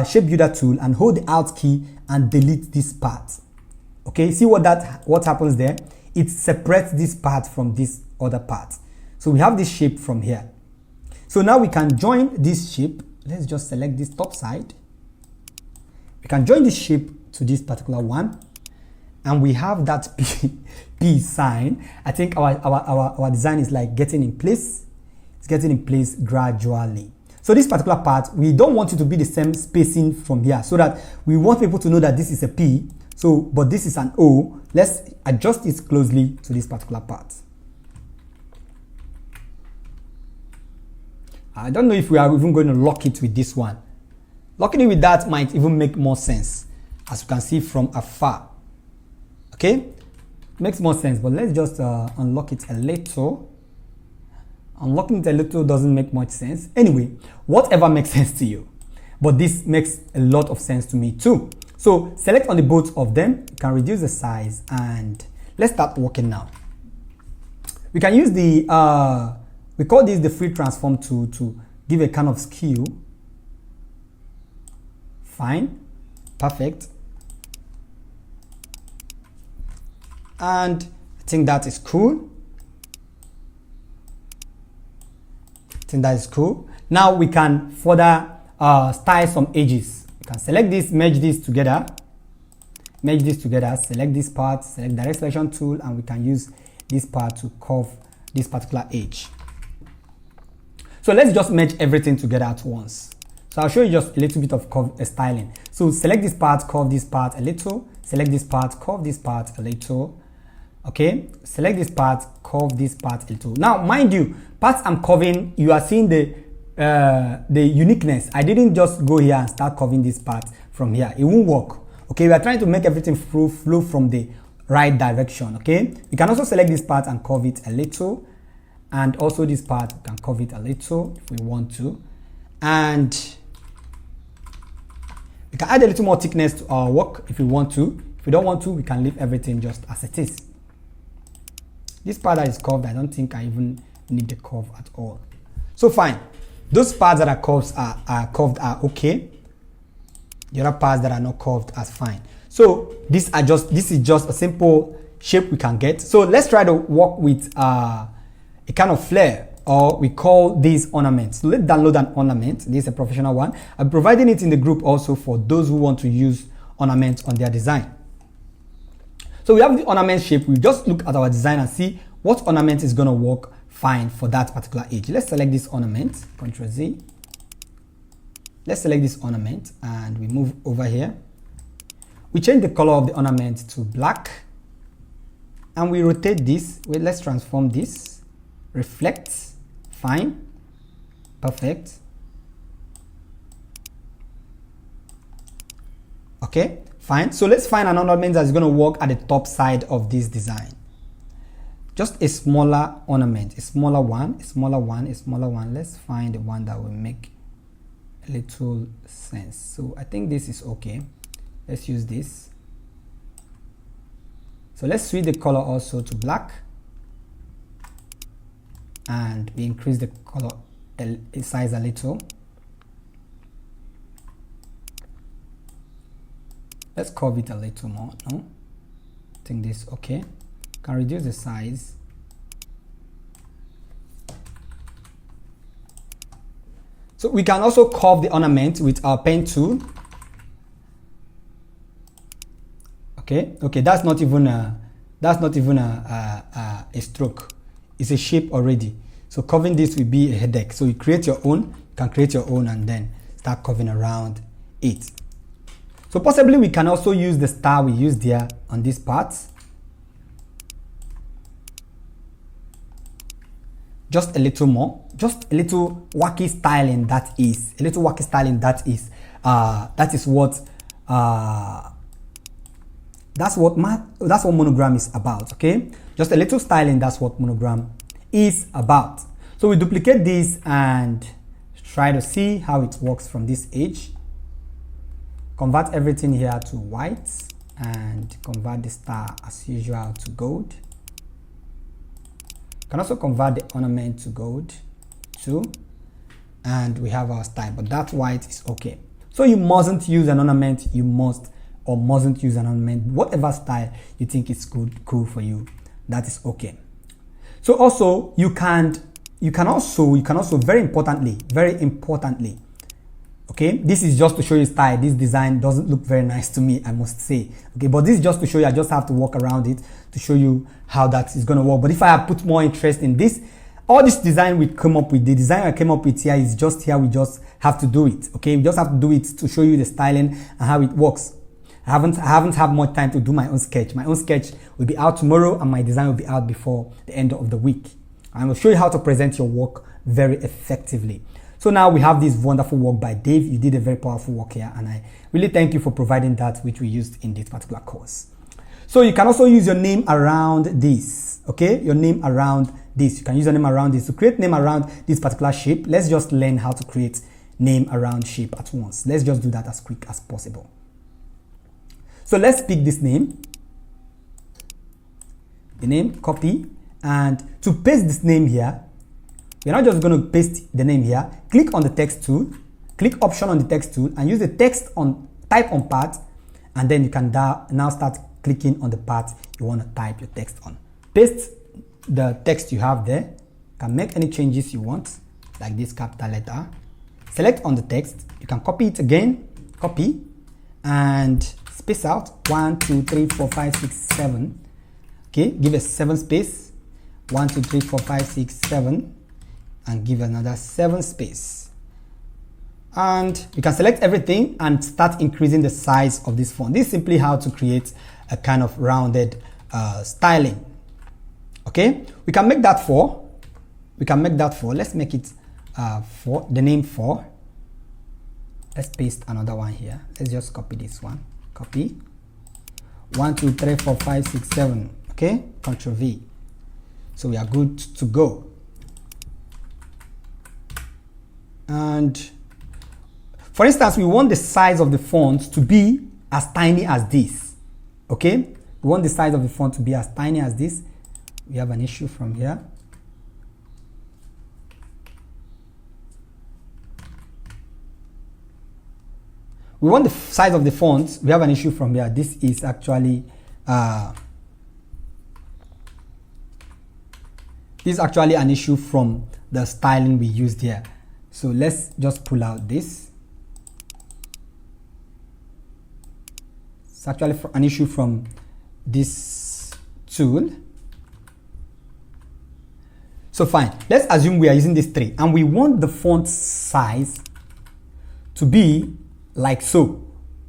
shape builder tool and hold the Alt key and delete this part. Okay, see what happens there? It separates this part from this other part. So we have this shape from here. So now we can join this shape. Let's just select this top side. We can join this shape to this particular one. And we have that P sign. I think our design is like getting in place. It's getting in place gradually. So this particular part, we don't want it to be the same spacing from here so that we want people to know that this is a P. So, but this is an O. Let's adjust it closely to this particular part. I don't know if we are even going to lock it with this one. Locking it with that might even make more sense, as you can see from afar. Okay, makes more sense, but let's just unlock it a little. Unlocking it a little doesn't make much sense. Anyway, whatever makes sense to you. But this makes a lot of sense to me too. So select on the both of them. You can reduce the size and let's start working now. We can use the, we call this the free transform tool to give a kind of skew. Fine, perfect. And I think that is cool. I think that is cool. Now we can further style some edges. You can select this, merge this together, select this part, select direct selection tool, and we can use this part to curve this particular edge. So let's just merge everything together at once. So I'll show you just a little bit of styling. So select this part, curve this part a little, select this part, curve this part a little. Okay, select this part, curve this part a little. Now, mind you, parts I'm curving, you are seeing the uniqueness. I didn't just go here and start curving this part from here. It won't work. Okay, we are trying to make everything flow from the right direction. Okay, we can also select this part and curve it a little, and also this part we can curve it a little if we want to, and we can add a little more thickness to our work if we want to. If we don't want to, we can leave everything just as it is. This part that is curved, I don't think I even need the curve at all. So fine, those parts that are curved are okay. The other parts that are not curved are fine. So this is just a simple shape we can get. So let's try to work with a kind of flare, or we call these ornaments. So let's download an ornament. This is a professional one. I'm providing it in the group also for those who want to use ornaments on their design. So we have the ornament shape. We just look at our design and see what ornament is going to work fine for that particular age. Let's select this ornament, Ctrl Z. Let's select this ornament and we move over here. We change the color of the ornament to black and we rotate this. Wait, let's transform this. Reflect, fine, perfect. Okay, fine. So let's find an ornament that's going to work at the top side of this design. Just a smaller ornament, a smaller one, a smaller one, a smaller one. Let's find the one that will make a little sense. So I think this is okay. Let's use this. So let's switch the color also to black, and we increase the color size a little. Let's curve it a little more. No, I think this is okay. Can reduce the size. So we can also curve the ornament with our pen tool. Okay, that's not even a stroke. It's a shape already. So curving this will be a headache. So you create your own. You can create your own and then start curving around it. So possibly we can also use the star we used there on this part. Just a little more, just a little wacky styling that is, that's what Monogram is about. Okay, just a little styling, that's what Monogram is about. So we duplicate this and try to see how it works from this edge. Convert everything here to white and convert the star as usual to gold. Can also convert the ornament to gold too, and we have our style, but that white is okay. So you mustn't use an ornament, you mustn't use an ornament. Whatever style you think is cool for you, that is okay. So also you can also very importantly, okay, this is just to show you style. This design doesn't look very nice to me, I must say. Okay, but this is just to show you. I just have to walk around it to show you how that is going to work. But if I have put more interest in this, all this design we come up with, the design I came up with here is just here. We just have to do it. Okay, we just have to do it to show you the styling and how it works. I haven't had much time to do my own sketch. My own sketch will be out tomorrow and my design will be out before the end of the week. I will show you how to present your work very effectively. So now we have this wonderful work by Dave. You did a very powerful work here, and I really thank you for providing that, which we used in this particular course. So you can also use your name around this. Okay, your name around this. You can use your name around this to create name around this particular shape. Let's just learn how to create name around shape at once. Let's just do that as quick as possible. So let's pick this name. The name, copy, and to paste this name here, we're not just going to paste the name here. Click on the text tool, click option on the text tool and use the text on type on part, and then you can now start clicking on the part you want to type your text on. Paste the text you have there. You can make any changes you want, like this capital letter. Select on the text. You can copy it again, copy, and space out 1, 2, 3, 4, 5, 6, 7. Okay, give a 7 space. 1, 2, 3, 4, 5, 6, 7. And give another 7 space, and you can select everything and start increasing the size of this font. This is simply how to create a kind of rounded styling. Okay, we can make that 4. Let's make it 4, the name 4. Let's paste another one here. Let's just copy this one. copy. 1, 2, 3, 4, 5, 6, 7. Okay, Ctrl V. So we are good to go. And for instance, we want the size of the font to be as tiny as this. Okay, we want the size of the font to be as tiny as this. We have an issue from here. We want the size of the font. We have an issue from here. This is actually an issue from the styling we used here. So let's just pull out this. It's actually an issue from this tool. So fine, let's assume we are using this 3 and we want the font size to be like so.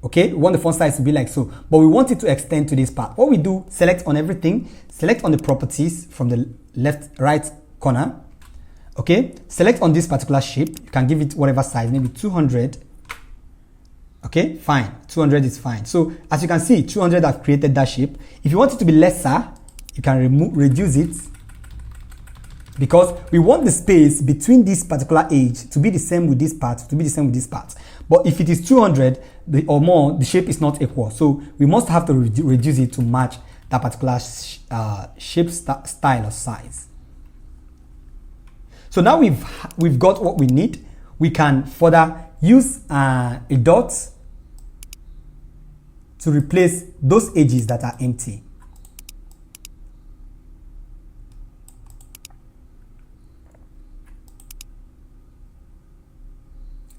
Okay, we want the font size to be like so, but we want it to extend to this part. What we do, select on everything, select on the properties from the right corner. Okay, select on this particular shape. You can give it whatever size, maybe 200. Okay, fine, 200 is fine. So as you can see, 200 have created that shape. If you want it to be lesser, you can reduce it, because we want the space between this particular edge to be the same with this part, to be the same with this part. But if it is 200 or more, the shape is not equal. So we must have to reduce it to match that particular shape style or size. So now we've got what we need. We can further use a dot to replace those edges that are empty.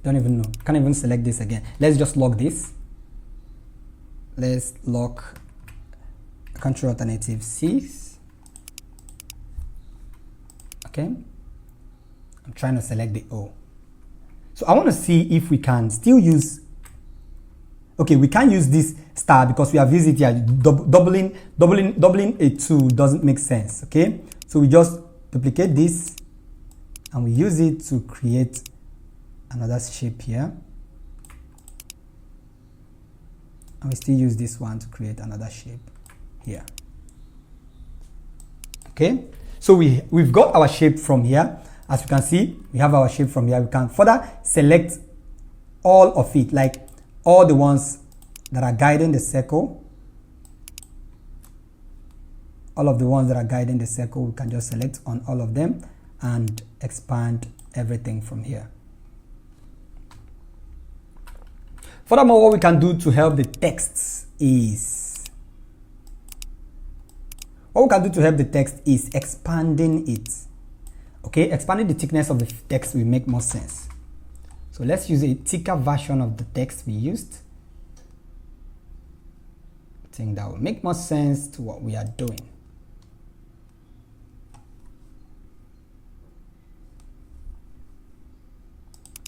Don't even know. Can't even select this again. Let's just lock this. Let's lock Control Alternative 6. Okay. I'm trying to select the O. So I want to see if we can still use. Okay, we can't use this star because we have used it here. Doubling a 2 doesn't make sense. Okay, so we just duplicate this and we use it to create another shape here, and we still use this one to create another shape here. Okay, so we've got our shape from here. As you can see, we have our shape from here. We can further select all of it, like all the ones that are guiding the circle. All of the ones that are guiding the circle, we can just select on all of them and expand everything from here. Furthermore, what we can do to help the text is expanding it. Okay, expanding the thickness of the text will make more sense. So let's use a thicker version of the text we used. I think that will make more sense to what we are doing.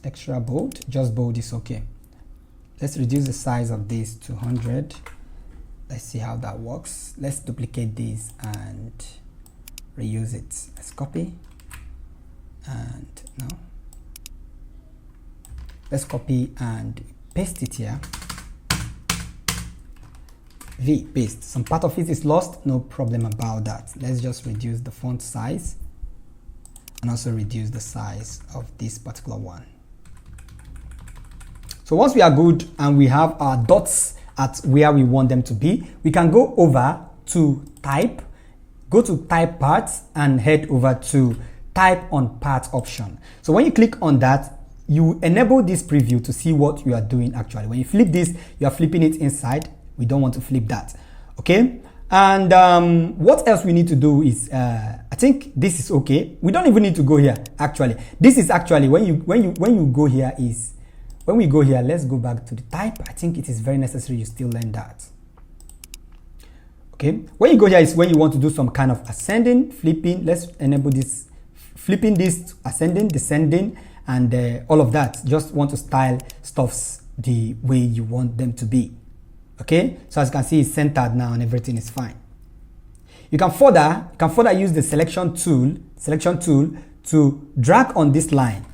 Extra bold, just bold is okay. Let's reduce the size of this to 100. Let's see how that works. Let's duplicate this and reuse it. Let's copy and no. Let's copy and paste it here. V, paste. Some part of it is lost, no problem about that. Let's just reduce the font size and also reduce the size of this particular one. So once we are good and we have our dots at where we want them to be, we can go over to type, go to type parts and head over to type on part option. So when you click on that, you enable this preview to see what you are doing actually. When you flip this, you are flipping it inside. We don't want to flip that. Okay. And what else we need to do is, I think this is okay. We don't even need to go here actually. This is actually when you go here is, when we go here, let's go back to the type. I think it is very necessary you still learn that. Okay, when you go here is when you want to do some kind of ascending, flipping. Let's enable this, flipping this, ascending, descending, and all of that. Just want to style stuffs the way you want them to be. Okay, so as you can see, it's centered now and everything is fine. You can further use the selection tool to drag on this line.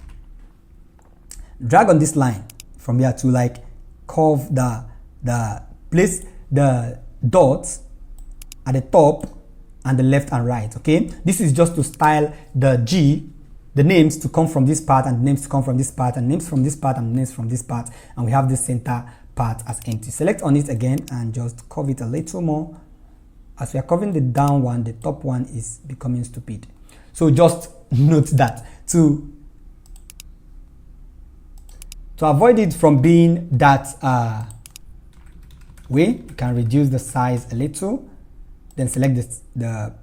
Drag on this line from here to like curve the place the dots at the top and the left and right. Okay, this is just to style the names to come from this part, and the names to come from this part, and names from this part, and names from this part, and we have this center part as empty. Select on it again and just curve it a little more. As we are covering the down one, the top one is becoming stupid. So just note that to avoid it from being that way, you can reduce the size a little, then select the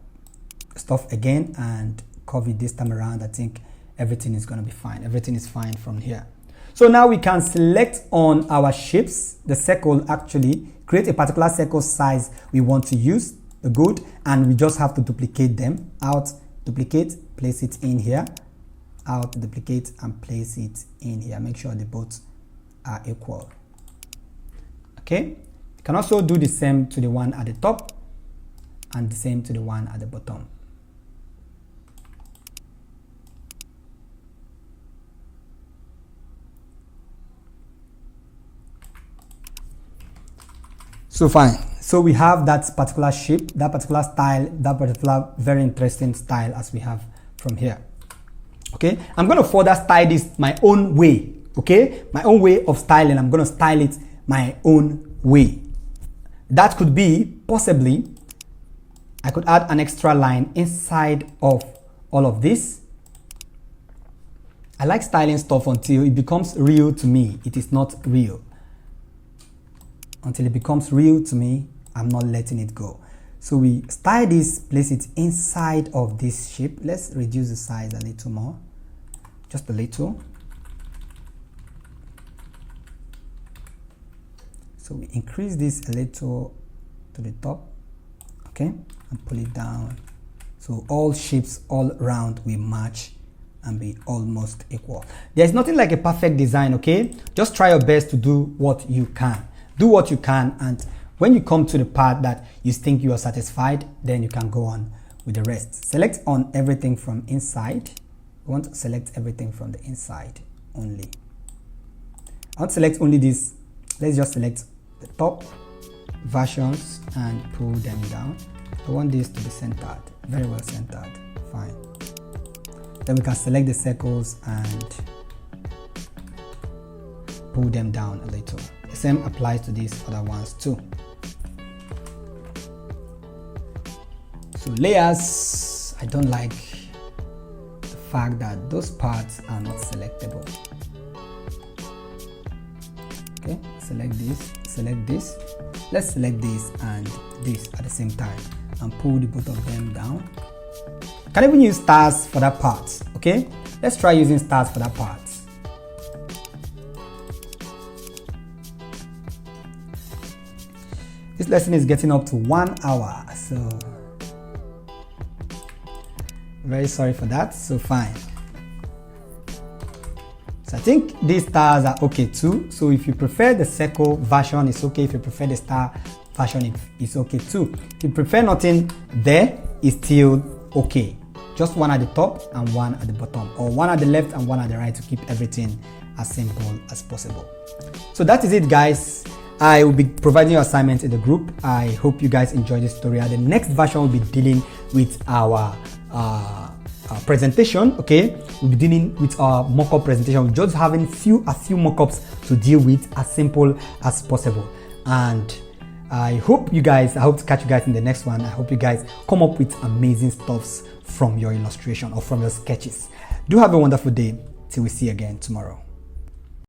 stuff again and curve it this time around. I think everything is going to be fine. Everything is fine from here. So now we can select on our shapes, the circle, actually create a particular circle size we want to use, the good, and we just have to duplicate them. Out, duplicate, place it in here, out, duplicate, and place it in here. Make sure they both are equal. Okay, you can also do the same to the one at the top and the same to the one at the bottom. So fine, so we have that particular shape, that particular style, that particular very interesting style as we have from here. Okay, I'm going to further style this my own way. Okay, my own way of styling. I'm going to style it my own way. That could be possibly, I could add an extra line inside of all of this. I like styling stuff until it becomes real to me. It is not real. Until it becomes real to me, I'm not letting it go. So we style this, place it inside of this shape. Let's reduce the size a little more, just a little. So we increase this a little to the top, okay, and pull it down. So all shapes all around will match and be almost equal. There's nothing like a perfect design, okay? Just try your best to do what you can. Do what you can, and when you come to the part that you think you are satisfied, then you can go on with the rest. Select on everything from inside. We want to select everything from the inside only. I want to select only this. Let's just select the top versions and pull them down. I want this to be centered, very well centered. Fine. Then we can select the circles and pull them down a little. The same applies to these other ones too. So layers, I don't like the fact that those parts are not selectable. Okay, select this. Let's select this and this at the same time and pull the both of them down. You can even use stars for that part. Okay, let's try using stars for that part. This lesson is getting up to 1 hour, so very sorry for that. So fine. So I think these stars are okay too. So if you prefer the circle version, it's okay. If you prefer the star version, it's okay too. If you prefer nothing there, it's still okay. Just one at the top and one at the bottom, or one at the left and one at the right, to keep everything as simple as possible. So that is it, guys. I will be providing you assignments in the group. I hope you guys enjoy this tutorial. The next version will be dealing with our presentation. Okay, we'll be dealing with our mock-up presentation. We're just having a few mock-ups to deal with, as simple as possible. And I hope to catch you guys in the next one. I hope you guys come up with amazing stuffs from your illustration or from your sketches. Do have a wonderful day till we see you again tomorrow.